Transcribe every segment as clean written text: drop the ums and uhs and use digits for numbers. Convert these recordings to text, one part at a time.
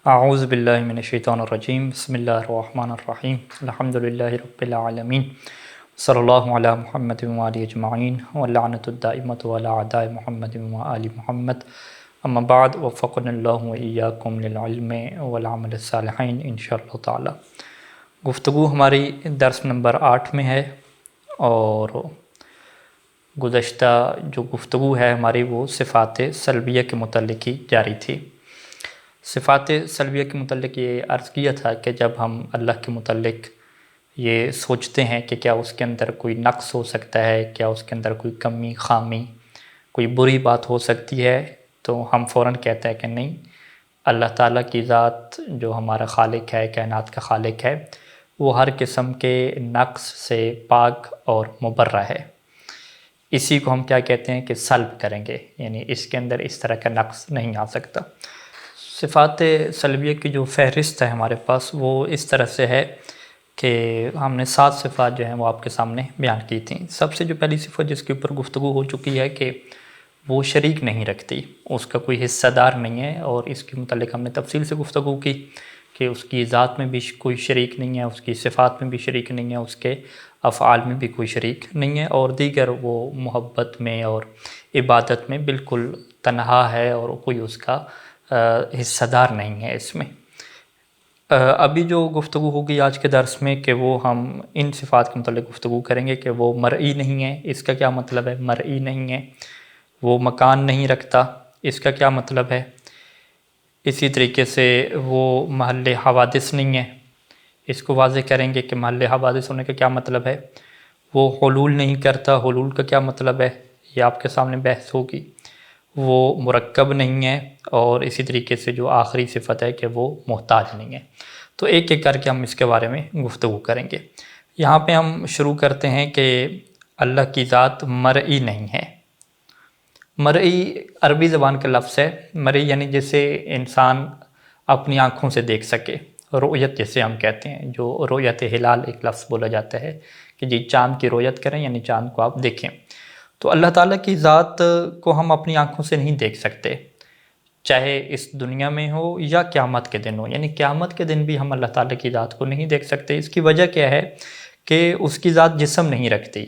اعوذ باللہ من الشیطان الرجیم بسم اللہ الرحمن الرحیم الحمدللہ رب العالمین صلی اللہ علی محمد وآلہ اجمعین واللعنۃ الدائمۃ علی اعداء محمد وآل محمد اما بعد وفقنا اللہ وإیاکم للعلم والعمل الصالحین انشاءاللہ تعالی۔ گفتگو ہماری درس نمبر 8 میں ہے اور گزشتہ جو گفتگو ہے ہماری وہ صفات سلبیہ کے متعلق ہی جاری تھی۔ صفات سلبیہ کے متعلق یہ عرض کیا تھا کہ جب ہم اللہ کے متعلق یہ سوچتے ہیں کہ کیا اس کے اندر کوئی نقص ہو سکتا ہے، کیا اس کے اندر کوئی کمی خامی کوئی بری بات ہو سکتی ہے، تو ہم فوراً کہتے ہیں کہ نہیں، اللہ تعالیٰ کی ذات جو ہمارا خالق ہے، کائنات کا خالق ہے، وہ ہر قسم کے نقص سے پاک اور مبرہ ہے۔ اسی کو ہم کیا کہتے ہیں کہ سلب کریں گے، یعنی اس کے اندر اس طرح کا نقص نہیں آ سکتا۔ صفات سلبیہ کی جو فہرست ہے ہمارے پاس وہ اس طرح سے ہے کہ ہم نے 7 صفات جو ہیں وہ آپ کے سامنے بیان کی تھیں۔ سب سے جو پہلی صفت جس کے اوپر گفتگو ہو چکی ہے کہ وہ شریک نہیں رکھتی، اس کا کوئی حصہ دار نہیں ہے، اور اس کے متعلق ہم نے تفصیل سے گفتگو کی کہ اس کی ذات میں بھی کوئی شریک نہیں ہے، اس کی صفات میں بھی شریک نہیں ہے، اس کے افعال میں بھی کوئی شریک نہیں ہے، اور دیگر وہ محبت میں اور عبادت میں بالکل تنہا ہے اور کوئی اس کا حصہ دار نہیں ہے اس میں۔ ابھی جو گفتگو ہوگی آج کے درس میں کہ وہ ہم ان صفات کے متعلق گفتگو کریں گے کہ وہ مرئی نہیں ہے۔ اس کا کیا مطلب ہے؟ مرئی نہیں ہے۔ وہ مکان نہیں رکھتا، اس کا کیا مطلب ہے؟ اسی طریقے سے وہ محل حوادث نہیں ہے، اس کو واضح کریں گے کہ محل حوادث ہونے کا کیا مطلب ہے۔ وہ حلول نہیں کرتا، حلول کا کیا مطلب ہے، یہ آپ کے سامنے بحث ہوگی۔ وہ مرکب نہیں ہے، اور اسی طریقے سے جو آخری صفت ہے کہ وہ محتاج نہیں ہے۔ تو ایک ایک کر کے ہم اس کے بارے میں گفتگو کریں گے۔ یہاں پہ ہم شروع کرتے ہیں کہ اللہ کی ذات مرئی نہیں ہے۔ مرئی عربی زبان کا لفظ ہے۔ مرئی یعنی جسے انسان اپنی آنکھوں سے دیکھ سکے، رؤیت جسے ہم کہتے ہیں، جو رؤیت ہلال ایک لفظ بولا جاتا ہے کہ جی چاند کی رؤیت کریں، یعنی چاند کو آپ دیکھیں۔ تو اللہ تعالیٰ کی ذات کو ہم اپنی آنکھوں سے نہیں دیکھ سکتے، چاہے اس دنیا میں ہو یا قیامت کے دن ہو، یعنی قیامت کے دن بھی ہم اللہ تعالیٰ کی ذات کو نہیں دیکھ سکتے۔ اس کی وجہ کیا ہے کہ اس کی ذات جسم نہیں رکھتی۔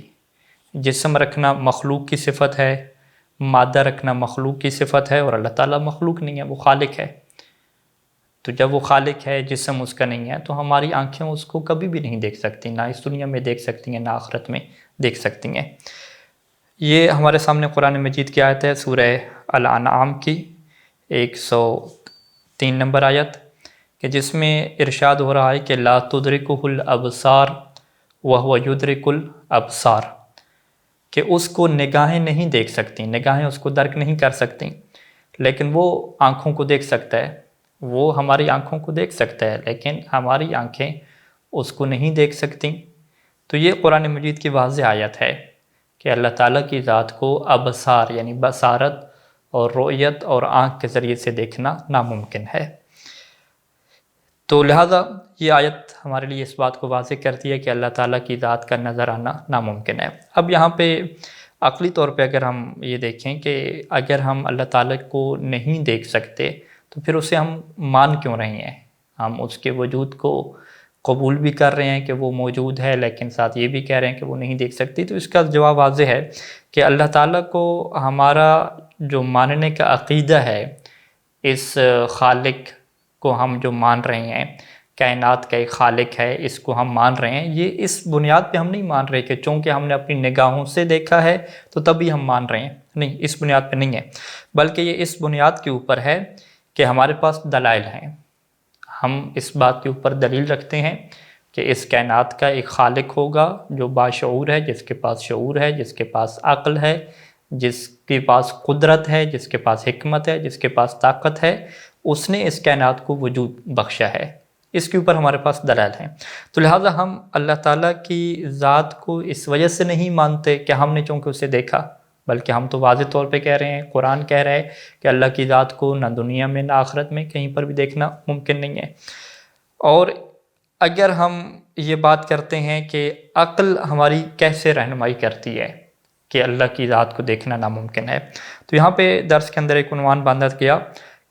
جسم رکھنا مخلوق کی صفت ہے، مادہ رکھنا مخلوق کی صفت ہے، اور اللہ تعالیٰ مخلوق نہیں ہے، وہ خالق ہے۔ تو جب وہ خالق ہے، جسم اس کا نہیں ہے، تو ہماری آنکھیں اس کو کبھی بھی نہیں دیکھ سکتی، نہ اس دنیا میں دیکھ سکتی ہیں، نہ آخرت میں دیکھ سکتی ہیں۔ یہ ہمارے سامنے قرآن مجید کی آیت ہے، سورہ الانعام کی 103 نمبر آیت، کہ جس میں ارشاد ہو رہا ہے کہ لا تدرکہ الابصار وہو یدرک الابصار، کہ اس کو نگاہیں نہیں دیکھ سکتی، نگاہیں اس کو درک نہیں کر سکتی، لیکن وہ آنکھوں کو دیکھ سکتا ہے، وہ ہماری آنکھوں کو دیکھ سکتا ہے، لیکن ہماری آنکھیں اس کو نہیں دیکھ سکتی۔ تو یہ قرآن مجید کی واضح آیت ہے کہ اللہ تعالیٰ کی ذات کو ابصار یعنی بصارت اور رؤیت اور آنکھ کے ذریعے سے دیکھنا ناممکن ہے۔ تو لہٰذا یہ آیت ہمارے لیے اس بات کو واضح کرتی ہے کہ اللہ تعالیٰ کی ذات کا نظر آنا ناممکن ہے۔ اب یہاں پہ عقلی طور پہ اگر ہم یہ دیکھیں کہ اگر ہم اللہ تعالیٰ کو نہیں دیکھ سکتے تو پھر اسے ہم مان کیوں رہے ہیں؟ ہم اس کے وجود کو قبول بھی کر رہے ہیں کہ وہ موجود ہے، لیکن ساتھ یہ بھی کہہ رہے ہیں کہ وہ نہیں دیکھ سکتی۔ تو اس کا جواب واضح ہے کہ اللہ تعالیٰ کو ہمارا جو ماننے کا عقیدہ ہے، اس خالق کو ہم جو مان رہے ہیں، کائنات کا ایک خالق ہے، اس کو ہم مان رہے ہیں، یہ اس بنیاد پہ ہم نہیں مان رہے کہ چونکہ ہم نے اپنی نگاہوں سے دیکھا ہے تو تبھی ہم مان رہے ہیں، نہیں، اس بنیاد پہ نہیں ہے، بلکہ یہ اس بنیاد کے اوپر ہے کہ ہمارے پاس دلائل ہیں۔ ہم اس بات کے اوپر دلیل رکھتے ہیں کہ اس کائنات کا ایک خالق ہوگا جو باشعور ہے، جس کے پاس شعور ہے، جس کے پاس عقل ہے، جس کے پاس قدرت ہے، جس کے پاس حکمت ہے، جس کے پاس طاقت ہے، اس نے اس کائنات کو وجود بخشا ہے۔ اس کے اوپر ہمارے پاس دلائل ہیں۔ تو لہٰذا ہم اللہ تعالیٰ کی ذات کو اس وجہ سے نہیں مانتے کہ ہم نے چونکہ اسے دیکھا، بلکہ ہم تو واضح طور پہ کہہ رہے ہیں، قرآن کہہ رہا ہے کہ اللہ کی ذات کو نہ دنیا میں نہ آخرت میں کہیں پر بھی دیکھنا ممکن نہیں ہے۔ اور اگر ہم یہ بات کرتے ہیں کہ عقل ہماری کیسے رہنمائی کرتی ہے کہ اللہ کی ذات کو دیکھنا ناممکن ہے، تو یہاں پہ درس کے اندر ایک عنوان باندھا گیا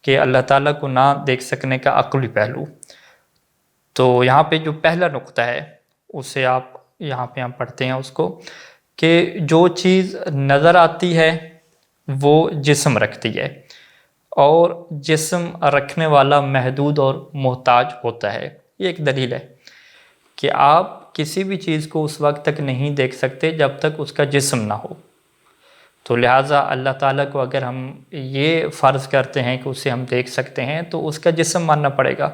کہ اللہ تعالیٰ کو نہ دیکھ سکنے کا عقلی پہلو۔ تو یہاں پہ جو پہلا نقطہ ہے اسے آپ یہاں پہ ہم پڑھتے ہیں اس کو، کہ جو چیز نظر آتی ہے وہ جسم رکھتی ہے، اور جسم رکھنے والا محدود اور محتاج ہوتا ہے۔ یہ ایک دلیل ہے کہ آپ کسی بھی چیز کو اس وقت تک نہیں دیکھ سکتے جب تک اس کا جسم نہ ہو۔ تو لہٰذا اللہ تعالیٰ کو اگر ہم یہ فرض کرتے ہیں کہ اسے ہم دیکھ سکتے ہیں تو اس کا جسم ماننا پڑے گا۔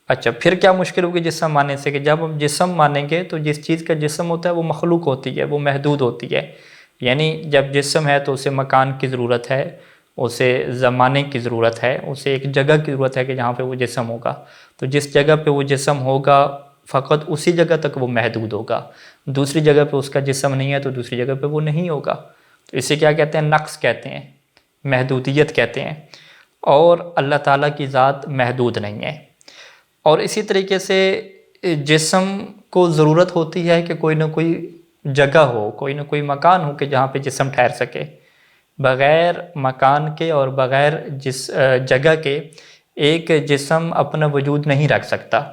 اچھا، پھر کیا مشکل ہوگی جسم ماننے سے؟ کہ جب ہم جسم مانیں گے تو جس چیز کا جسم ہوتا ہے وہ مخلوق ہوتی ہے، وہ محدود ہوتی ہے۔ یعنی جب جسم ہے تو اسے مکان کی ضرورت ہے، اسے زمانے کی ضرورت ہے، اسے ایک جگہ کی ضرورت ہے کہ جہاں پہ وہ جسم ہوگا۔ تو جس جگہ پہ وہ جسم ہوگا فقط اسی جگہ تک وہ محدود ہوگا، دوسری جگہ پہ اس کا جسم نہیں ہے تو دوسری جگہ پہ وہ نہیں ہوگا۔ تو اسے کیا کہتے ہیں؟ نقص کہتے ہیں، محدودیت کہتے ہیں۔ اور اللہ تعالیٰ کی ذات محدود نہیں ہے۔ اور اسی طریقے سے جسم کو ضرورت ہوتی ہے کہ کوئی نہ کوئی جگہ ہو، کوئی نہ کوئی مکان ہو کہ جہاں پہ جسم ٹھہر سکے۔ بغیر مکان کے اور بغیر جگہ کے ایک جسم اپنا وجود نہیں رکھ سکتا۔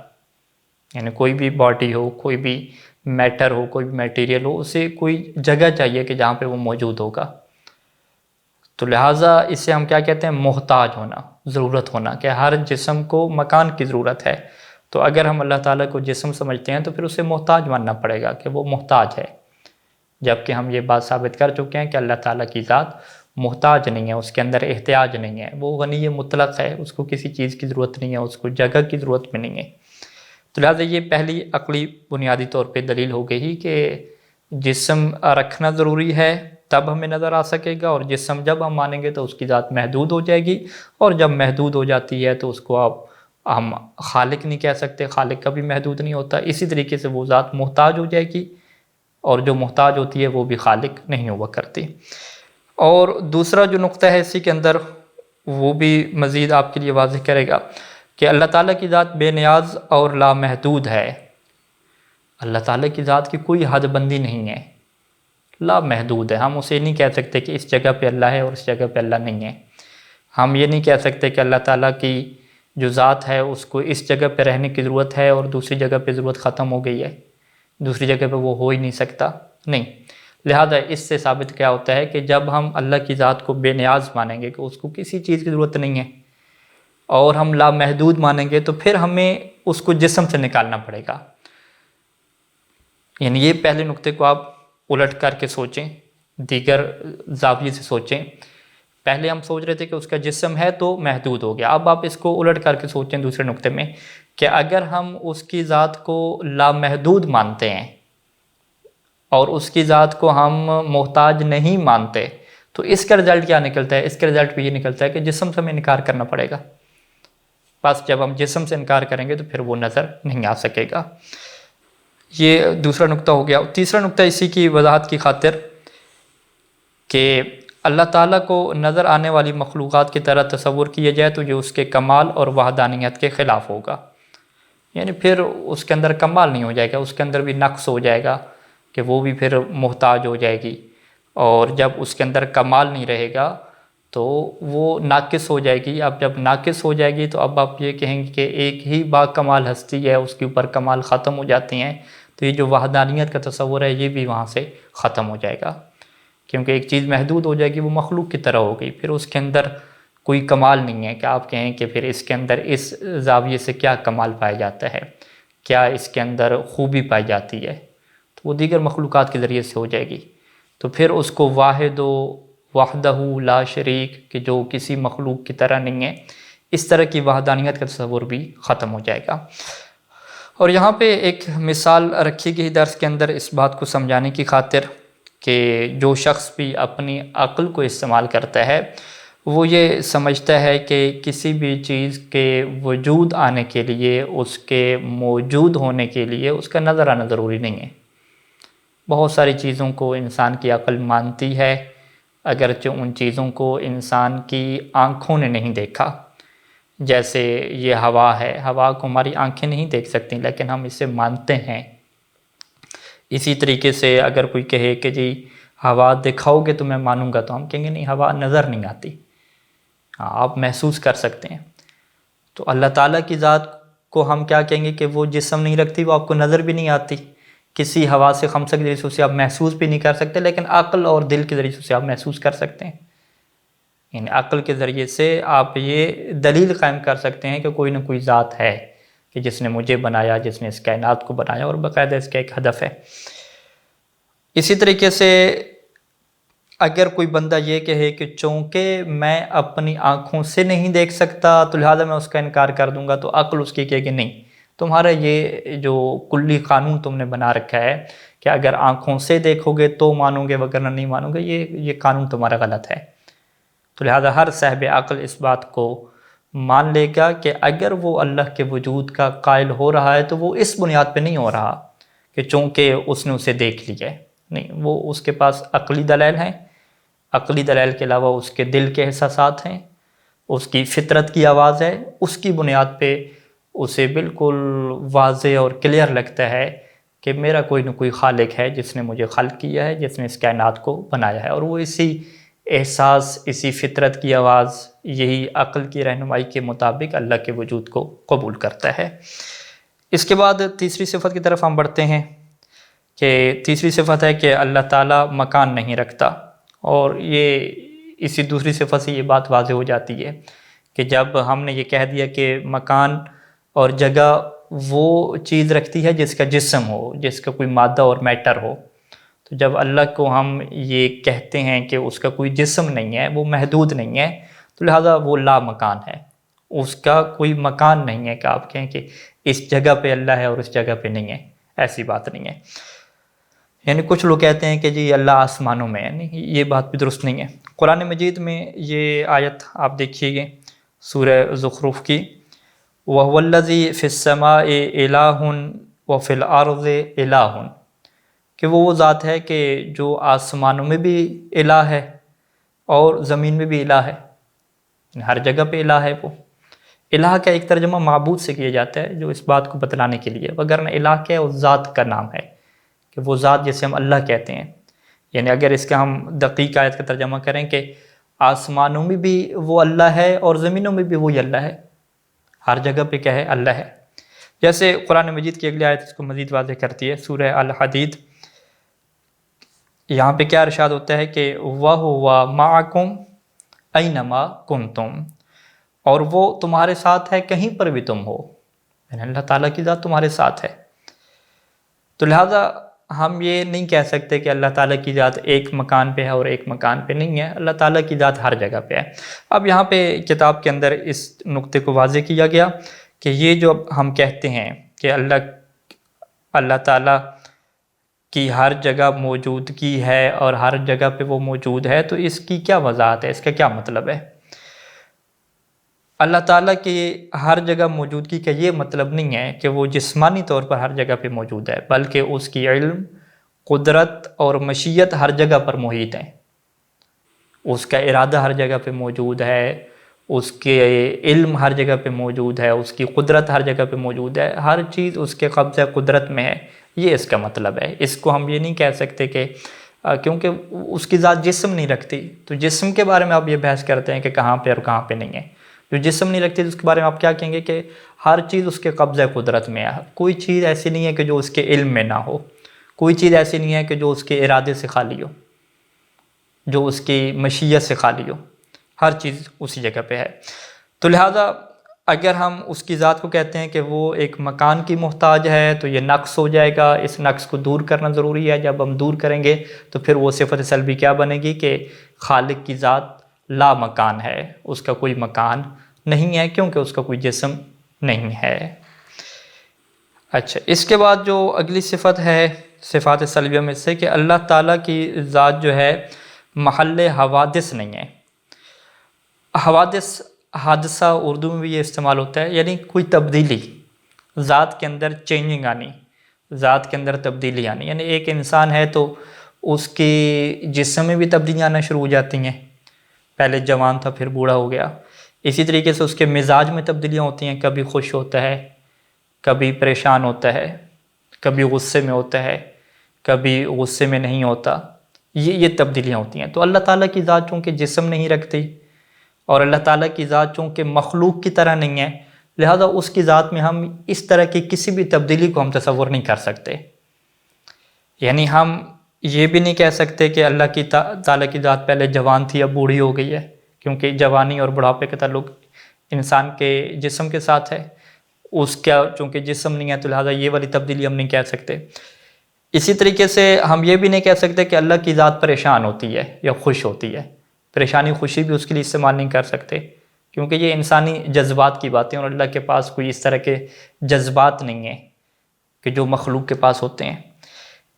یعنی کوئی بھی باڈی ہو، کوئی بھی میٹر ہو، کوئی بھی میٹیریل ہو، اسے کوئی جگہ چاہیے کہ جہاں پہ وہ موجود ہوگا۔ تو لہٰذا اسے ہم کیا کہتے ہیں؟ محتاج ہونا، ضرورت ہونا، کہ ہر جسم کو مکان کی ضرورت ہے۔ تو اگر ہم اللہ تعالیٰ کو جسم سمجھتے ہیں تو پھر اسے محتاج ماننا پڑے گا کہ وہ محتاج ہے، جبکہ ہم یہ بات ثابت کر چکے ہیں کہ اللہ تعالیٰ کی ذات محتاج نہیں ہے، اس کے اندر احتیاج نہیں ہے، وہ غنی مطلق ہے، اس کو کسی چیز کی ضرورت نہیں ہے، اس کو جگہ کی ضرورت بھی نہیں ہے۔ تو لہٰذا یہ پہلی عقلی بنیادی طور پہ دلیل ہو گئی کہ جسم رکھنا ضروری ہے تب ہمیں نظر آ سکے گا، اور جسم جب ہم مانیں گے تو اس کی ذات محدود ہو جائے گی، اور جب محدود ہو جاتی ہے تو اس کو ہم خالق نہیں کہہ سکتے، خالق کبھی محدود نہیں ہوتا۔ اسی طریقے سے وہ ذات محتاج ہو جائے گی، اور جو محتاج ہوتی ہے وہ بھی خالق نہیں ہوا کرتی۔ اور دوسرا جو نقطہ ہے اسی کے اندر، وہ بھی مزید آپ کے لیے واضح کرے گا کہ اللہ تعالیٰ کی ذات بے نیاز اور لامحدود ہے۔ اللہ تعالیٰ کی ذات کی کوئی حد بندی نہیں ہے، لامحدود ہے۔ ہم اسے نہیں کہہ سکتے کہ اس جگہ پہ اللہ ہے اور اس جگہ پہ اللہ نہیں ہے۔ ہم یہ نہیں کہہ سکتے کہ اللہ تعالیٰ کی جو ذات ہے اس کو اس جگہ پہ رہنے کی ضرورت ہے اور دوسری جگہ پہ ضرورت ختم ہو گئی ہے، دوسری جگہ پہ وہ ہو ہی نہیں سکتا، نہیں۔ لہذا اس سے ثابت کیا ہوتا ہے کہ جب ہم اللہ کی ذات کو بے نیاز مانیں گے کہ اس کو کسی چیز کی ضرورت نہیں ہے، اور ہم لامحدود مانیں گے، تو پھر ہمیں اس کو جسم سے نکالنا پڑے گا۔ یعنی یہ پہلے نقطے کو آپ الٹ کر کے سوچیں، دیگر زاویے سے سوچیں۔ پہلے ہم سوچ رہے تھے کہ اس کا جسم ہے تو محدود ہو گیا، اب آپ اس کو الٹ کر کے سوچیں دوسرے نقطے میں کہ اگر ہم اس کی ذات کو لامحدود مانتے ہیں اور اس کی ذات کو ہم محتاج نہیں مانتے، تو اس کا رزلٹ کیا نکلتا ہے؟ اس کا رزلٹ بھی یہ نکلتا ہے کہ جسم سے ہمیں انکار کرنا پڑے گا۔ بس جب ہم جسم سے انکار کریں گے تو پھر وہ نظر نہیں آ سکے گا۔ یہ دوسرا نقطہ ہو گیا۔ تیسرا نقطہ اسی کی وضاحت کی خاطر کہ اللہ تعالیٰ کو نظر آنے والی مخلوقات کی طرح تصور کیا جائے تو یہ اس کے کمال اور وحدانیت کے خلاف ہوگا۔ یعنی پھر اس کے اندر کمال نہیں ہو جائے گا، اس کے اندر بھی نقص ہو جائے گا کہ وہ بھی پھر محتاج ہو جائے گی، اور جب اس کے اندر کمال نہیں رہے گا تو وہ ناقص ہو جائے گی۔ اب جب ناقص ہو جائے گی تو اب آپ یہ کہیں گے کہ ایک ہی با کمال ہستی ہے، اس کے اوپر کمال ختم ہو جاتے ہیں، تو یہ جو وحدانیت کا تصور ہے یہ بھی وہاں سے ختم ہو جائے گا، کیونکہ ایک چیز محدود ہو جائے گی، وہ مخلوق کی طرح ہو گئی، پھر اس کے اندر کوئی کمال نہیں ہے کہ آپ کہیں کہ پھر اس کے اندر اس زاویے سے کیا کمال پایا جاتا ہے، کیا اس کے اندر خوبی پائی جاتی ہے، تو وہ دیگر مخلوقات کے ذریعے سے ہو جائے گی۔ تو پھر اس کو واحد و وحدہ لا شریک کہ جو کسی مخلوق کی طرح نہیں ہے، اس طرح کی وحدانیت کا تصور بھی ختم ہو جائے گا۔ اور یہاں پہ ایک مثال رکھی گئی درس کے اندر اس بات کو سمجھانے کی خاطر کہ جو شخص بھی اپنی عقل کو استعمال کرتا ہے وہ یہ سمجھتا ہے کہ کسی بھی چیز کے وجود آنے کے لیے، اس کے موجود ہونے کے لیے اس کا نظر آنا ضروری نہیں ہے۔ بہت ساری چیزوں کو انسان کی عقل مانتی ہے، اگرچہ ان چیزوں کو انسان کی آنکھوں نے نہیں دیکھا۔ جیسے یہ ہوا ہے، ہوا کو ہماری آنکھیں نہیں دیکھ سکتی لیکن ہم اسے مانتے ہیں۔ اسی طریقے سے اگر کوئی کہے کہ جی ہوا دکھاؤ گے تو میں مانوں گا، تو ہم کہیں گے نہیں، ہوا نظر نہیں آتی، ہاں آپ محسوس کر سکتے ہیں۔ تو اللہ تعالیٰ کی ذات کو ہم کیا کہیں گے کہ وہ جسم نہیں رکھتی، وہ آپ کو نظر بھی نہیں آتی، کسی حواس خمسہ کے ذریعے سے آپ محسوس بھی نہیں کر سکتے، لیکن عقل اور دل کے ذریعے سے آپ محسوس کر سکتے ہیں۔ یعنی عقل کے ذریعے سے آپ یہ دلیل قائم کر سکتے ہیں کہ کوئی نہ کوئی ذات ہے کہ جس نے مجھے بنایا، جس نے اس کائنات کو بنایا، اور باقاعدہ اس کا ایک ہدف ہے۔ اسی طریقے سے اگر کوئی بندہ یہ کہے کہ چونکہ میں اپنی آنکھوں سے نہیں دیکھ سکتا تو لہٰذا میں اس کا انکار کر دوں گا، تو عقل اس کی کہے کہ نہیں، تمہارا یہ جو کلی قانون تم نے بنا رکھا ہے کہ اگر آنکھوں سے دیکھو گے تو مانو گے وگرنہ نہیں مانو گے، یہ قانون تمہارا غلط ہے۔ تو لہٰذا ہر صاحب عقل اس بات کو مان لے گا کہ اگر وہ اللہ کے وجود کا قائل ہو رہا ہے تو وہ اس بنیاد پہ نہیں ہو رہا کہ چونکہ اس نے اسے دیکھ لیا ہے، نہیں، وہ اس کے پاس عقلی دلائل ہیں، عقلی دلائل کے علاوہ اس کے دل کے احساسات ہیں، اس کی فطرت کی آواز ہے، اس کی بنیاد پہ اسے بالکل واضح اور کلیئر لگتا ہے کہ میرا کوئی نہ کوئی خالق ہے جس نے مجھے خلق کیا ہے، جس نے اس کائنات کو بنایا ہے، اور وہ اسی احساس، اسی فطرت کی آواز، یہی عقل کی رہنمائی کے مطابق اللہ کے وجود کو قبول کرتا ہے۔ اس کے بعد تیسری صفت کی طرف ہم بڑھتے ہیں کہ تیسری صفت ہے کہ اللہ تعالیٰ مکان نہیں رکھتا، اور یہ اسی دوسری صفت سے یہ بات واضح ہو جاتی ہے کہ جب ہم نے یہ کہہ دیا کہ مکان اور جگہ وہ چیز رکھتی ہے جس کا جسم ہو، جس کا کوئی مادہ اور میٹر ہو، تو جب اللہ کو ہم یہ کہتے ہیں کہ اس کا کوئی جسم نہیں ہے، وہ محدود نہیں ہے، تو لہٰذا وہ لا مکان ہے، اس کا کوئی مکان نہیں ہے کہ آپ کہیں کہ اس جگہ پہ اللہ ہے اور اس جگہ پہ نہیں ہے، ایسی بات نہیں ہے۔ یعنی کچھ لوگ کہتے ہیں کہ جی اللہ آسمانوں میں ہے، نہیں، یہ بات بھی درست نہیں ہے۔ قرآن مجید میں یہ آیت آپ دیکھیے گے سورہ زخرف کی، وَهُوَ الَّذِي فِي السَّمَاءِ إِلَٰهٌ وَفِي الْأَرْضِ إِلَٰهٌ، کہ وہ ذات ہے کہ جو آسمانوں میں بھی الہ ہے اور زمین میں بھی الہ ہے، ہر جگہ پہ الہ ہے۔ وہ الہ کا ایک ترجمہ معبود سے کیا جاتا ہے، جو اس بات کو بتلانے کے لیے، وگرنہ الہ کیا ہے، اس ذات کا نام ہے کہ وہ ذات جسے ہم اللہ کہتے ہیں۔ یعنی اگر اس کا ہم دقیق آیت کا ترجمہ کریں کہ آسمانوں میں بھی وہ اللہ ہے اور زمینوں میں بھی وہی اللہ ہے، ہر جگہ پہ کیا ہے، اللہ ہے۔ جیسے قرآن مجید کی اگلی آیت اس کو مزید واضح کرتی ہے، سورہ الحدید، یہاں پہ کیا ارشاد ہوتا ہے کہ وَهُوَ مَعَكُمْ أَيْنَمَا كُنْتُمْ، اور وہ تمہارے ساتھ ہے کہیں پر بھی تم ہو، یعنی اللہ تعالیٰ کی ذات تمہارے ساتھ ہے۔ تو لہٰذا ہم یہ نہیں کہہ سکتے کہ اللہ تعالیٰ کی ذات ایک مکان پہ ہے اور ایک مکان پہ نہیں ہے، اللہ تعالیٰ کی ذات ہر جگہ پہ ہے۔ اب یہاں پہ کتاب کے اندر اس نقطے کو واضح کیا گیا کہ یہ جو ہم کہتے ہیں کہ اللہ تعالیٰ کی ہر جگہ موجودگی ہے اور ہر جگہ پہ وہ موجود ہے، تو اس کی کیا وضاحت ہے، اس کا کیا مطلب ہے؟ اللہ تعالیٰ کی ہر جگہ موجودگی کا یہ مطلب نہیں ہے کہ وہ جسمانی طور پر ہر جگہ پہ موجود ہے، بلکہ اس کی علم، قدرت اور مشیت ہر جگہ پر محیط ہیں، اس کا ارادہ ہر جگہ پہ موجود ہے، اس کے علم ہر جگہ پہ موجود ہے، اس کی قدرت ہر جگہ پہ موجود ہے، ہر چیز اس کے قبضہ قدرت میں ہے، یہ اس کا مطلب ہے۔ اس کو ہم یہ نہیں کہہ سکتے کہ کیونکہ اس کی ذات جسم نہیں رکھتی، تو جسم کے بارے میں آپ یہ بحث کرتے ہیں کہ کہاں پہ اور کہاں پہ نہیں ہے، جو جسم نہیں رکھتی اس کے بارے میں آپ کیا کہیں گے کہ ہر چیز اس کے قبضہ قدرت میں ہے، کوئی چیز ایسی نہیں ہے کہ جو اس کے علم میں نہ ہو، کوئی چیز ایسی نہیں ہے کہ جو اس کے ارادے سے خالی ہو، جو اس کی مشیت سے خالی ہو، ہر چیز اسی جگہ پہ ہے۔ تو لہٰذا اگر ہم اس کی ذات کو کہتے ہیں کہ وہ ایک مکان کی محتاج ہے تو یہ نقص ہو جائے گا، اس نقص کو دور کرنا ضروری ہے۔ جب ہم دور کریں گے تو پھر وہ صفت سلبی کیا بنے گی کہ خالق کی ذات لا مکان ہے، اس کا کوئی مکان نہیں ہے کیونکہ اس کا کوئی جسم نہیں ہے۔ اچھا، اس کے بعد جو اگلی صفت ہے صفات سلبیہ میں سے کہ اللہ تعالیٰ کی ذات جو ہے محل حوادث نہیں ہے۔ حوادث، حادثہ اردو میں بھی یہ استعمال ہوتا ہے، یعنی کوئی تبدیلی، ذات کے اندر چینجنگ آنی، ذات کے اندر تبدیلی آنی۔ یعنی ایک انسان ہے تو اس کی جسم میں بھی تبدیلیاں آنا شروع ہو جاتی ہیں، پہلے جوان تھا پھر بوڑھا ہو گیا۔ اسی طریقے سے اس کے مزاج میں تبدیلیاں ہوتی ہیں، کبھی خوش ہوتا ہے، کبھی پریشان ہوتا ہے، کبھی غصے میں ہوتا ہے، کبھی غصے میں نہیں ہوتا، یہ تبدیلیاں ہوتی ہیں۔ تو اللہ تعالیٰ کی ذات چونکہ جسم نہیں رکھتی اور اللہ تعالیٰ کی ذات چونکہ مخلوق کی طرح نہیں ہے، لہذا اس کی ذات میں ہم اس طرح کی کسی بھی تبدیلی کو ہم تصور نہیں کر سکتے۔ یعنی ہم یہ بھی نہیں کہہ سکتے کہ اللہ کی تعالیٰ کی ذات پہلے جوان تھی اب بوڑھی ہو گئی ہے، کیونکہ جوانی اور بڑھاپے کا تعلق انسان کے جسم کے ساتھ ہے، اس کا چونکہ جسم نہیں ہے تو لہذا یہ والی تبدیلی ہم نہیں کہہ سکتے۔ اسی طریقے سے ہم یہ بھی نہیں کہہ سکتے کہ اللہ کی ذات پریشان ہوتی ہے یا خوش ہوتی ہے، پریشانی خوشی بھی اس کے لیے استعمال نہیں کر سکتے، کیونکہ یہ انسانی جذبات کی باتیں، اور اللہ کے پاس کوئی اس طرح کے جذبات نہیں ہیں کہ جو مخلوق کے پاس ہوتے ہیں۔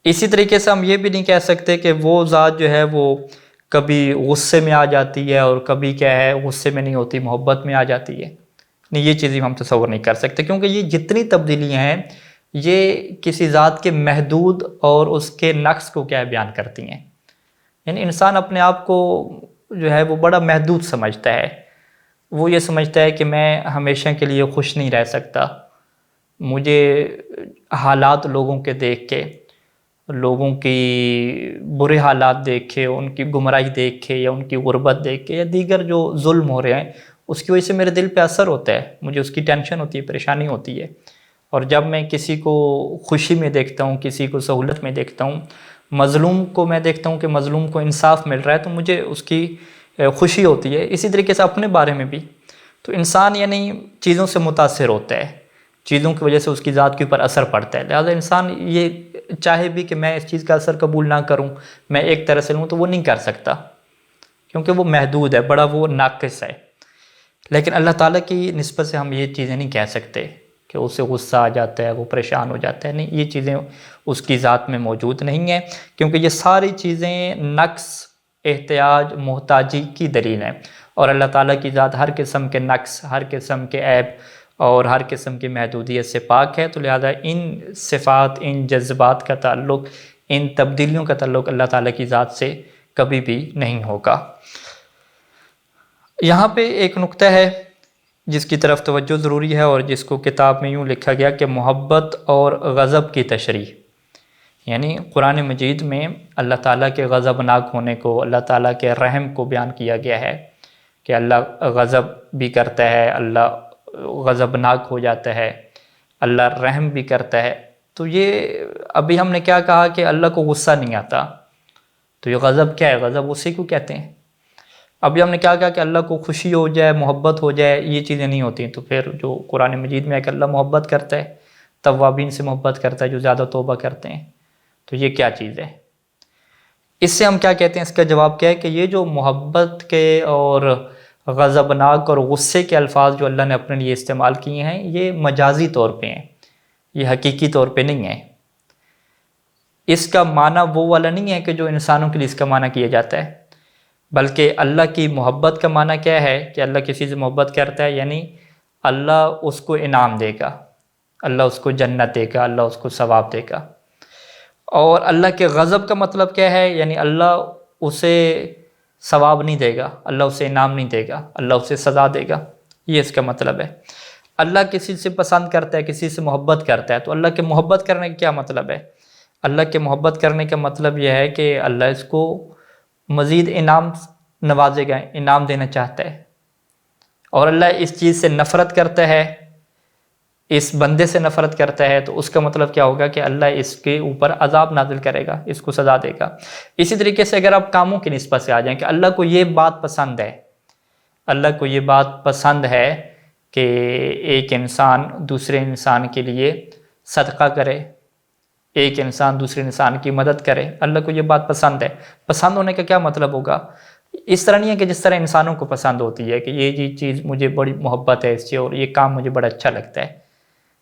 اسی طریقے سے ہم یہ بھی نہیں کہہ سکتے کہ وہ ذات جو ہے وہ کبھی غصے میں آ جاتی ہے اور کبھی کیا ہے غصے میں نہیں ہوتی، محبت میں آ جاتی ہے، نہیں، یہ چیزیں ہم تصور نہیں کر سکتے، کیونکہ یہ جتنی تبدیلیاں ہیں یہ کسی ذات کے محدود اور اس کے نقص کو کیا بیان کرتی ہیں۔ یعنی انسان اپنے آپ کو جو ہے وہ بڑا محدود سمجھتا ہے، وہ یہ سمجھتا ہے کہ میں ہمیشہ کے لیے خوش نہیں رہ سکتا، مجھے حالات لوگوں کے دیکھ کے، لوگوں کی برے حالات دیکھ کے، ان کی گمراہی دیکھ کے یا ان کی غربت دیکھ کے یا دیگر جو ظلم ہو رہے ہیں اس کی وجہ سے میرے دل پہ اثر ہوتا ہے، مجھے اس کی ٹینشن ہوتی ہے، پریشانی ہوتی ہے۔ اور جب میں کسی کو خوشی میں دیکھتا ہوں، کسی کو سہولت میں دیکھتا ہوں، مظلوم کو میں دیکھتا ہوں کہ مظلوم کو انصاف مل رہا ہے تو مجھے اس کی خوشی ہوتی ہے۔ اسی طریقے سے اپنے بارے میں بھی تو انسان یعنی چیزوں سے متاثر ہوتا ہے، چیزوں کی وجہ سے اس کی ذات کے اوپر اثر پڑتا ہے، لہذا انسان یہ چاہے بھی کہ میں اس چیز کا اثر قبول نہ کروں، میں ایک طرح سے لوں، تو وہ نہیں کر سکتا، کیونکہ وہ محدود ہے، بڑا وہ ناقص ہے۔ لیکن اللہ تعالیٰ کی نسبت سے ہم یہ چیزیں نہیں کہہ سکتے کہ اسے غصہ آ جاتا ہے، وہ پریشان ہو جاتا ہے، نہیں، یہ چیزیں اس کی ذات میں موجود نہیں ہیں، کیونکہ یہ ساری چیزیں نقص، احتیاج، محتاجی کی دلیل ہیں، اور اللہ تعالیٰ کی ذات ہر قسم کے نقص، ہر قسم کے عیب اور ہر قسم کی محدودیت سے پاک ہے، تو لہذا ان صفات، ان جذبات کا تعلق، ان تبدیلیوں کا تعلق اللہ تعالیٰ کی ذات سے کبھی بھی نہیں ہوگا۔ یہاں پہ ایک نقطہ ہے جس کی طرف توجہ ضروری ہے، اور جس کو کتاب میں یوں لکھا گیا کہ محبت اور غضب کی تشریح، یعنی قرآن مجید میں اللہ تعالیٰ کے غضبناک ہونے کو، اللہ تعالیٰ کے رحم کو بیان کیا گیا ہے کہ اللہ غضب بھی کرتا ہے، اللہ غضبناک ہو جاتا ہے، اللہ رحم بھی کرتا ہے۔ تو یہ ابھی ہم نے کیا کہا کہ اللہ کو غصہ نہیں آتا، تو یہ غضب کیا ہے؟ غضب اسی کو کہتے ہیں۔ ابھی ہم نے کیا کہا کہ اللہ کو خوشی ہو جائے، محبت ہو جائے، یہ چیزیں نہیں ہوتی، تو پھر جو قرآن مجید میں ہے کہ اللہ محبت کرتا ہے، توابین سے محبت کرتا ہے، جو زیادہ توبہ کرتے ہیں، تو یہ کیا چیز ہے؟ اس سے ہم کیا کہتے ہیں؟ اس کا جواب کیا ہے کہ یہ جو محبت کے اور غضبناک اور غصے کے الفاظ جو اللہ نے اپنے لیے استعمال کیے ہیں، یہ مجازی طور پہ ہیں، یہ حقیقی طور پہ نہیں ہیں۔ اس کا معنی وہ والا نہیں ہے کہ جو انسانوں کے لیے اس کا معنی کیا جاتا ہے، بلکہ اللہ کی محبت کا معنی کیا ہے کہ اللہ کسی سے محبت کرتا ہے، یعنی اللہ اس کو انعام دے گا، اللہ اس کو جنت دے گا، اللہ اس کو ثواب دے گا۔ اور اللہ کے غضب کا مطلب کیا ہے؟ یعنی اللہ اسے ثواب نہیں دے گا، اللہ اسے انعام نہیں دے گا، اللہ اسے سزا دے گا، یہ اس کا مطلب ہے۔ اللہ کسی سے پسند کرتا ہے، کسی سے محبت کرتا ہے، تو اللہ کے محبت کرنے کا کیا مطلب ہے؟ اللہ کے محبت کرنے کا مطلب یہ ہے کہ اللہ اس کو مزید انعام نوازے گا، انعام دینا چاہتا ہے۔ اور اللہ اس چیز سے نفرت کرتا ہے، اس بندے سے نفرت کرتا ہے، تو اس کا مطلب کیا ہوگا کہ اللہ اس کے اوپر عذاب نازل کرے گا، اس کو سزا دے گا۔ اسی طریقے سے اگر آپ کاموں کی نسبت سے آ جائیں کہ اللہ کو یہ بات پسند ہے، اللہ کو یہ بات پسند ہے کہ ایک انسان دوسرے انسان کے لیے صدقہ کرے، ایک انسان دوسرے انسان کی مدد کرے، اللہ کو یہ بات پسند ہے۔ پسند ہونے کا کیا مطلب ہوگا؟ اس طرح نہیں ہے کہ جس طرح انسانوں کو پسند ہوتی ہے کہ یہ چیز مجھے بڑی محبت ہے اس سے اور یہ کام مجھے بڑا اچھا لگتا ہے،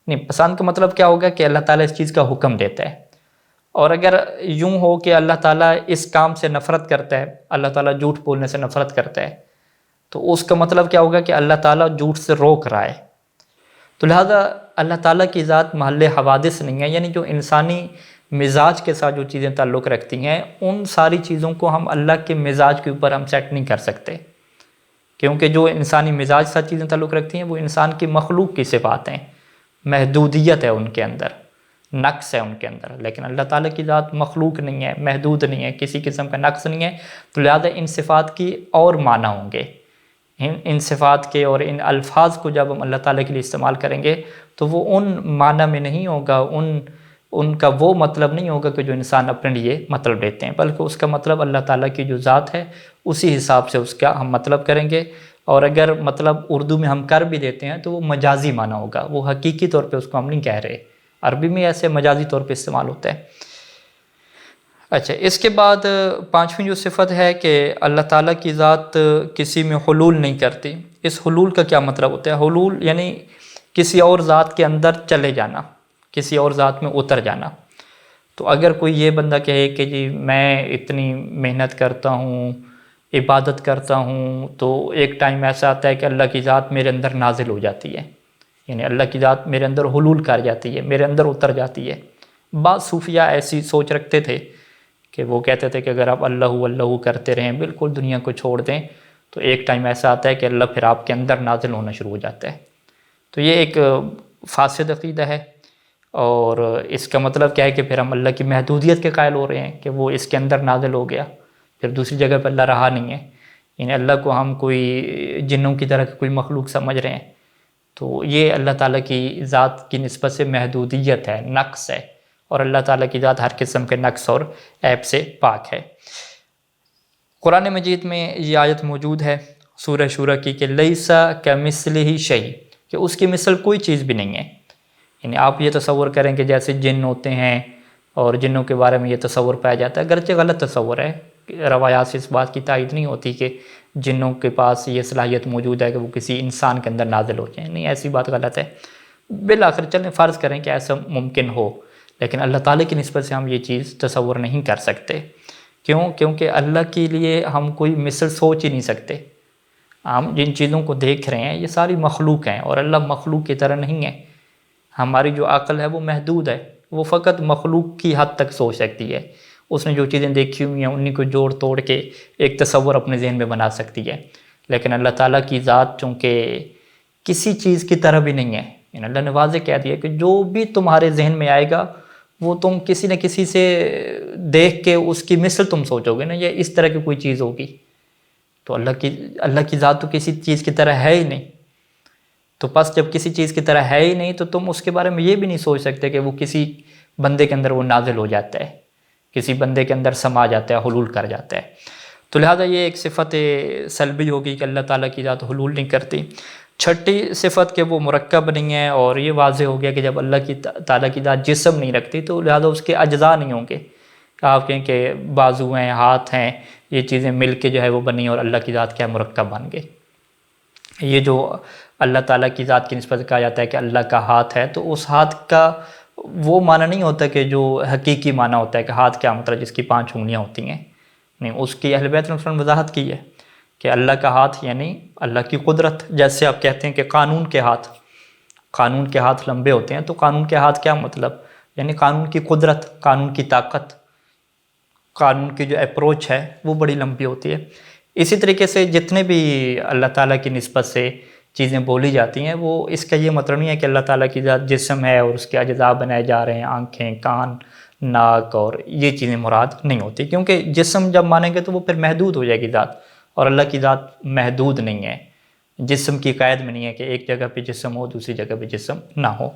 نہیں، پسند کا مطلب کیا ہوگا کہ اللہ تعالیٰ اس چیز کا حکم دیتا ہے۔ اور اگر یوں ہو کہ اللہ تعالیٰ اس کام سے نفرت کرتا ہے، اللہ تعالیٰ جھوٹ بولنے سے نفرت کرتا ہے، تو اس کا مطلب کیا ہوگا کہ اللہ تعالیٰ جھوٹ سے روک رہا ہے۔ تو لہذا اللہ تعالیٰ کی ذات محل حوادث نہیں ہے، یعنی جو انسانی مزاج کے ساتھ جو چیزیں تعلق رکھتی ہیں، ان ساری چیزوں کو ہم اللہ کے مزاج کے اوپر ہم سیٹ نہیں کر سکتے، کیونکہ جو انسانی مزاج کے ساتھ چیزیں تعلق رکھتی ہیں وہ انسان کی مخلوق کی صفات ہیں، محدودیت ہے ان کے اندر، نقص ہے ان کے اندر، لیکن اللہ تعالیٰ کی ذات مخلوق نہیں ہے، محدود نہیں ہے، کسی قسم کا نقص نہیں ہے، تو لہذا ان صفات کی اور معنی ہوں گے، ان صفات کے اور ان الفاظ کو جب ہم اللہ تعالیٰ کے لیے استعمال کریں گے تو وہ ان معنی میں نہیں ہوگا، ان کا وہ مطلب نہیں ہوگا کہ جو انسان اپنے لیے مطلب لیتے ہیں، بلکہ اس کا مطلب اللہ تعالیٰ کی جو ذات ہے اسی حساب سے اس کا ہم مطلب کریں گے۔ اور اگر مطلب اردو میں ہم کر بھی دیتے ہیں تو وہ مجازی معنی ہوگا، وہ حقیقی طور پہ اس کو ہم نہیں کہہ رہے، عربی میں ایسے مجازی طور پہ استعمال ہوتا ہے۔ اچھا، اس کے بعد پانچویں جو صفت ہے کہ اللہ تعالیٰ کی ذات کسی میں حلول نہیں کرتی۔ اس حلول کا کیا مطلب ہوتا ہے؟ حلول یعنی کسی اور ذات کے اندر چلے جانا، کسی اور ذات میں اتر جانا۔ تو اگر کوئی یہ بندہ کہے کہ جی میں اتنی محنت کرتا ہوں، عبادت کرتا ہوں، تو ایک ٹائم ایسا آتا ہے کہ اللہ کی ذات میرے اندر نازل ہو جاتی ہے، یعنی اللہ کی ذات میرے اندر حلول کر جاتی ہے، میرے اندر اتر جاتی ہے۔ بعض صوفیاء ایسی سوچ رکھتے تھے کہ وہ کہتے تھے کہ اگر آپ اللہ اللہ کرتے رہیں، بالکل دنیا کو چھوڑ دیں، تو ایک ٹائم ایسا آتا ہے کہ اللہ پھر آپ کے اندر نازل ہونا شروع ہو جاتا ہے۔ تو یہ ایک فاسد عقیدہ ہے، اور اس کا مطلب کیا ہے کہ پھر ہم اللہ کی محدودیت کے قائل ہو رہے ہیں کہ وہ اس کے اندر نازل ہو گیا، پھر دوسری جگہ پہ اللہ رہا نہیں ہے، یعنی اللہ کو ہم کوئی جنوں کی طرح کوئی مخلوق سمجھ رہے ہیں۔ تو یہ اللہ تعالیٰ کی ذات کی نسبت سے محدودیت ہے، نقص ہے، اور اللہ تعالیٰ کی ذات ہر قسم کے نقص اور عیب سے پاک ہے۔ قرآن مجید میں یہ آیت موجود ہے سورہ شورى کی کہ لیسا کمثلہ شیء، کہ اس کی مثل کوئی چیز بھی نہیں ہے۔ یعنی آپ یہ تصور کریں کہ جیسے جن ہوتے ہیں اور جنوں کے بارے میں یہ تصور پایا جاتا ہے، اگرچہ غلط تصور ہے، روایات سے اس بات کی تائید نہیں ہوتی کہ جنوں کے پاس یہ صلاحیت موجود ہے کہ وہ کسی انسان کے اندر نازل ہو جائیں، نہیں، ایسی بات غلط ہے۔ بالآخر چلیں فرض کریں کہ ایسا ممکن ہو، لیکن اللہ تعالیٰ کی نسبت سے ہم یہ چیز تصور نہیں کر سکتے۔ کیونکہ اللہ کے لیے ہم کوئی مثل سوچ ہی نہیں سکتے۔ ہم جن چیزوں کو دیکھ رہے ہیں یہ ساری مخلوق ہیں، اور اللہ مخلوق کی طرح نہیں ہے۔ ہماری جو عقل ہے وہ محدود ہے، وہ فقط مخلوق کی حد تک سوچ سکتی ہے، اس نے جو چیزیں دیکھی ہوئی ہیں انہیں کو جوڑ توڑ کے ایک تصور اپنے ذہن میں بنا سکتی ہے۔ لیکن اللہ تعالیٰ کی ذات چونکہ کسی چیز کی طرح بھی نہیں ہے، یعنی اللہ نے واضح کہہ دیا کہ جو بھی تمہارے ذہن میں آئے گا وہ تم کسی نہ کسی سے دیکھ کے اس کی مثل تم سوچو گے نا، یہ اس طرح کی کوئی چیز ہوگی۔ تو اللہ کی ذات تو کسی چیز کی طرح ہے ہی نہیں۔ تو پس جب کسی چیز کی طرح ہے ہی نہیں تو تم اس کے بارے میں یہ بھی نہیں سوچ سکتے کہ وہ کسی بندے کے اندر وہ نازل ہو جاتا ہے، کسی بندے کے اندر سما جاتا ہے، حلول کر جاتا ہے۔ تو لہٰذا یہ ایک صفت سلبی ہوگی کہ اللہ تعالیٰ کی ذات حلول نہیں کرتی۔ چھٹی صفت کہ وہ مرکب نہیں ہے، اور یہ واضح ہو گیا کہ جب اللہ کی تعالیٰ کی ذات جسم نہیں رکھتی تو لہٰذا اس کے اجزاء نہیں ہوں گے۔ آپ کہیں کہ بازو ہیں، ہاتھ ہیں، یہ چیزیں مل کے جو ہے وہ بنی اور اللہ کی ذات کیا مرکب بن گئے۔ یہ جو اللہ تعالیٰ کی ذات کی نسبت کہا جاتا ہے کہ اللہ کا ہاتھ ہے، تو اس ہاتھ کا وہ معنی نہیں ہوتا کہ جو حقیقی معنی ہوتا ہے کہ ہاتھ کیا مطلب جس کی 5 انگلیاں ہوتی ہیں، نہیں، اس کی اہل بیت نے وضاحت کی ہے کہ اللہ کا ہاتھ یعنی اللہ کی قدرت۔ جیسے آپ کہتے ہیں کہ قانون کے ہاتھ لمبے ہوتے ہیں، تو قانون کے ہاتھ کیا مطلب؟ یعنی قانون کی قدرت، قانون کی طاقت، قانون کی جو اپروچ ہے وہ بڑی لمبی ہوتی ہے۔ اسی طریقے سے جتنے بھی اللہ تعالیٰ کی نسبت سے چیزیں بولی جاتی ہیں، وہ اس کا یہ مطلب نہیں ہے کہ اللہ تعالیٰ کی ذات جسم ہے اور اس کے اجزاء بنائے جا رہے ہیں، آنکھیں، کان، ناک، اور یہ چیزیں مراد نہیں ہوتی، کیونکہ جسم جب مانیں گے تو وہ پھر محدود ہو جائے گی ذات، اور اللہ کی ذات محدود نہیں ہے، جسم کی قید میں نہیں ہے کہ ایک جگہ پہ جسم ہو دوسری جگہ پہ جسم نہ ہو۔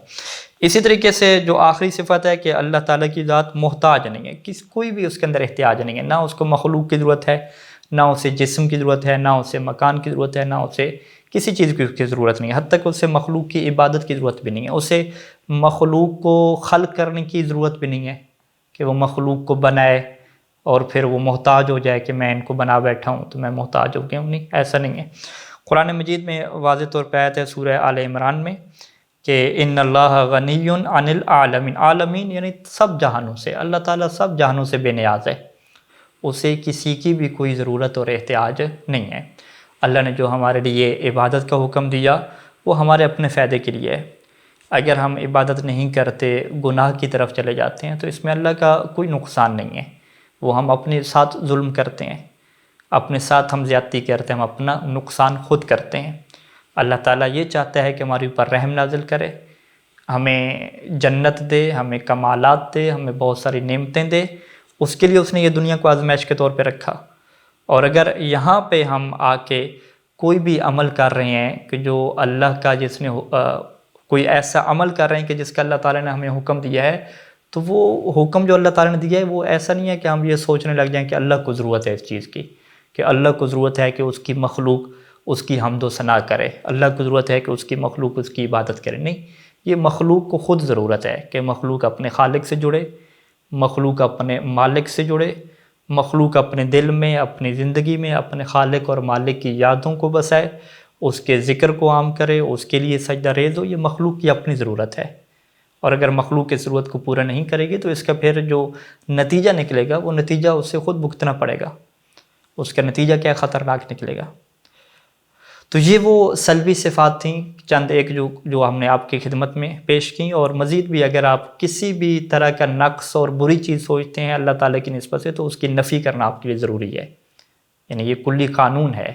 اسی طریقے سے جو آخری صفت ہے کہ اللہ تعالیٰ کی ذات محتاج نہیں ہے، کوئی بھی اس کے اندر احتیاج نہیں ہے، نہ اس کو مخلوق کی ضرورت ہے، نہ اسے جسم کی ضرورت ہے، نہ اسے مکان کی ضرورت ہے، نہ اسے کسی چیز کی ضرورت نہیں ہے، حتیٰ کہ اسے مخلوق کی عبادت کی ضرورت بھی نہیں ہے، اسے مخلوق کو خلق کرنے کی ضرورت بھی نہیں ہے کہ وہ مخلوق کو بنائے اور پھر وہ محتاج ہو جائے کہ میں ان کو بنا بیٹھا ہوں تو میں محتاج ہو گیا ہوں، نہیں، ایسا نہیں ہے۔ قرآن مجید میں واضح طور پہ آیت ہے سورہ آل عمران میں کہ ان اللہ غنی عن العالمین، عالمین یعنی سب جہانوں سے، اللہ تعالیٰ سب جہانوں سے بے نیاز ہے، اسے کسی کی بھی کوئی ضرورت اور احتیاج نہیں ہے۔ اللہ نے جو ہمارے لیے عبادت کا حکم دیا وہ ہمارے اپنے فائدے کے لیے ہے۔ اگر ہم عبادت نہیں کرتے، گناہ کی طرف چلے جاتے ہیں، تو اس میں اللہ کا کوئی نقصان نہیں ہے، وہ ہم اپنے ساتھ ظلم کرتے ہیں، اپنے ساتھ ہم زیادتی کرتے ہیں، ہم اپنا نقصان خود کرتے ہیں۔ اللہ تعالیٰ یہ چاہتا ہے کہ ہمارے اوپر رحم نازل کرے، ہمیں جنت دے، ہمیں کمالات دے، ہمیں بہت ساری نعمتیں دے، اس کے لیے اس نے یہ دنیا کو آزمائش کے طور پہ رکھا۔ اور اگر یہاں پہ ہم آ کے کوئی بھی عمل کر رہے ہیں کہ جو اللہ کا جس نے کوئی ایسا عمل کر رہے ہیں کہ جس کا اللہ تعالیٰ نے ہمیں حکم دیا ہے، تو وہ حکم جو اللہ تعالیٰ نے دیا ہے وہ ایسا نہیں ہے کہ ہم یہ سوچنے لگ جائیں کہ اللہ کو ضرورت ہے اس چیز کی، کہ اللہ کو ضرورت ہے کہ اس کی مخلوق اس کی حمد و ثنا کرے، اللہ کو ضرورت ہے کہ اس کی مخلوق اس کی عبادت کرے۔ نہیں، یہ مخلوق کو خود ضرورت ہے کہ مخلوق اپنے خالق سے جڑے، مخلوق اپنے مالک سے جڑے، مخلوق اپنے دل میں، اپنی زندگی میں اپنے خالق اور مالک کی یادوں کو بسائے، اس کے ذکر کو عام کرے، اس کے لیے سجدہ ریز ہو۔ یہ مخلوق کی اپنی ضرورت ہے، اور اگر مخلوق کی ضرورت کو پورا نہیں کرے گی تو اس کا پھر جو نتیجہ نکلے گا وہ نتیجہ اس سے خود بھگتنا پڑے گا، اس کا نتیجہ کیا خطرناک نکلے گا۔ تو یہ وہ سلبی صفات تھیں چند ایک جو ہم نے آپ کی خدمت میں پیش کی، اور مزید بھی اگر آپ کسی بھی طرح کا نقص اور بری چیز سوچتے ہیں اللہ تعالیٰ کی نسبت سے تو اس کی نفی کرنا آپ کے لیے ضروری ہے، یعنی یہ کلی قانون ہے۔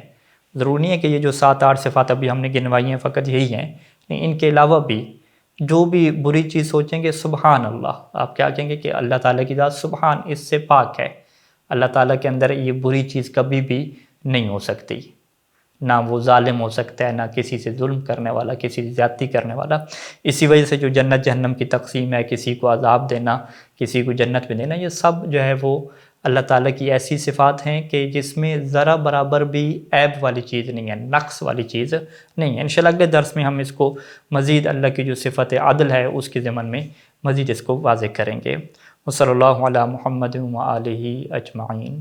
ضروری نہیں ہے کہ یہ جو 7-8 صفات ابھی ہم نے گنوائی ہیں فقط یہی ہیں، ان کے علاوہ بھی جو بھی بری چیز سوچیں گے سبحان اللہ، آپ کیا کہیں گے کہ اللہ تعالیٰ کی ذات سبحان، اس سے پاک ہے، اللہ تعالیٰ کے اندر یہ بری چیز کبھی بھی نہیں ہو سکتی، نہ وہ ظالم ہو سکتا ہے، نہ کسی سے ظلم کرنے والا، کسی سے زیادتی کرنے والا۔ اسی وجہ سے جو جنت جہنم کی تقسیم ہے، کسی کو عذاب دینا، کسی کو جنت میں دینا، یہ سب جو ہے وہ اللہ تعالیٰ کی ایسی صفات ہیں کہ جس میں ذرا برابر بھی عیب والی چیز نہیں ہے، نقص والی چیز نہیں ہے۔ انشاءاللہ اگلے درس میں ہم اس کو مزید اللہ کی جو صفت عدل ہے اس کے ضمن میں مزید اس کو واضح کریں گے۔ وصلی اللہ علی محمد و آلہ اجمعین۔